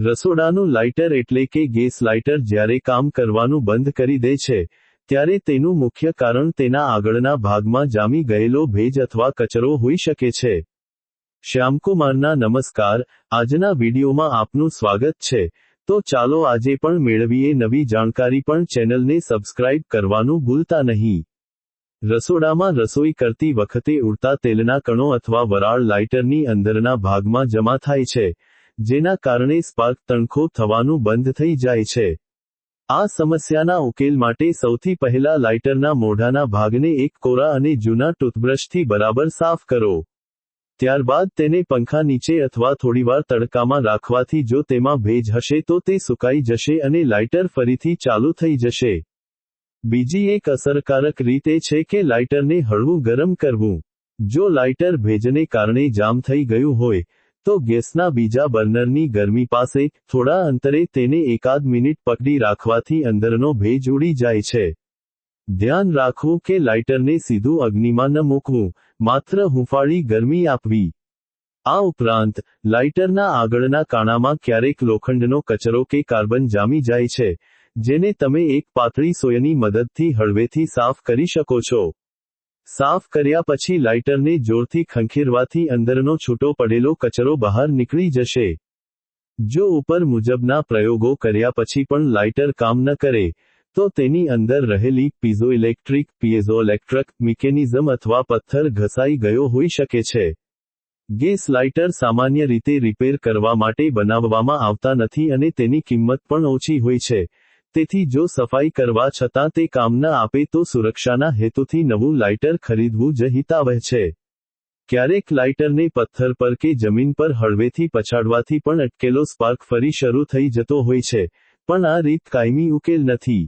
રસોડાનું lighter એટલે કે gas lighter જ્યારે કામ કરવાનું બંધ કરી દે છે, ત્યારે તેનું મુખ્ય કારણ તેના આગળના ભાગમાં જામી ગયેલો ભેજ અથવા કચરો હોઈ શકે છે. શ્યામકુમારના નમસ્કાર. આજના વિડીયોમાં આપનું સ્વાગત છે. તો ચાલો આજે પણ મેળવીએ નવી જાણકારી, પણ ચેનલને સબસ્ક્રાઇબ કરવાનું ભૂલતા નહીં. રસોડામાં રસોઈ કરતી વખતે ઉડતા તેલના કણો અથવા વરાળ લાઇટરની અંદરના ભાગમાં જમા થાય છે, જેના કારણે સ્પાર્ક તણખો થવાનું બંધ થઈ જાય છે. આ સમસ્યાના ઉકેલ માટે સૌથી પહેલા લાઇટરના મોઢાના ભાગને એક કોરા અને જૂના ટૂથબ્રશથી બરાબર સાફ કરો. ત્યારબાદ તેને પંખા નીચે અથવા થોડીવાર તડકામાં રાખવાથી જો તેમાં ભેજ હશે તો તે સુકાઈ જશે અને લાઇટર ફરીથી ચાલુ થઈ જશે. બીજી એક અસરકારક રીત એ છે કે લાઇટરને હળવું ગરમ કરવું. જો લાઇટર ભેજને કારણે જામ થઈ ગયું હોય, તો ગેસના બીજા બર્નરની ગરમી પાસે થોડા અંતરે તેને એકાદ મિનિટ પકડી રાખવાથી અંદરનો ભેજ ઉડી જાય છે. ધ્યાન રાખવું કે લાઇટરને સીધું અગ્નિમાં ન મૂકવું, માત્ર હૂંફાળી ગરમી આપવી. આ ઉપરાંત, લાઇટરના આગળના કાણામાં ક્યારેક લોખંડનો કચરો કે કાર્બન જામી જાય છે, જેને તમે એક પાતળી સોયની મદદથી હળવેથી સાફ કરી શકો છો. સાફ કર્યા પછી લાઇટરને જોરથી ખંખેરવાથી અંદરનો છૂટો પડેલો કચરો બહાર નીકળી જશે. જો ઉપર મુજબના પ્રયોગો કર્યા પછી પણ લાઇટર કામ ન કરે, તો તેની અંદર રહેલી પીઝોઇલેક્ટ્રિક મિકેનિઝમ અથવા પથ્થર ઘસાઈ ગયો હોઈ શકે છે. ગેસ લાઇટર સામાન્ય રીતે રિપેર કરવા માટે બનાવવામાં આવતા નથી અને તેની કિંમત પણ ઓછી હોય છે. તેથી જો સફાઈ કરવા છતાં તે કામ ન આપે તો સુરક્ષાના હેતુથી નવું લાઇટર ખરીદવું જ હિતાવહ છે. ક્યારેક લાઇટરને પથ્થર પર કે જમીન પર હળવેથી પછાડવાથી પણ અટકેલો સ્પાર્ક ફરી શરૂ થઈ જતો હોય છે, પણ આ રીત કાયમી ઉકેલ નથી.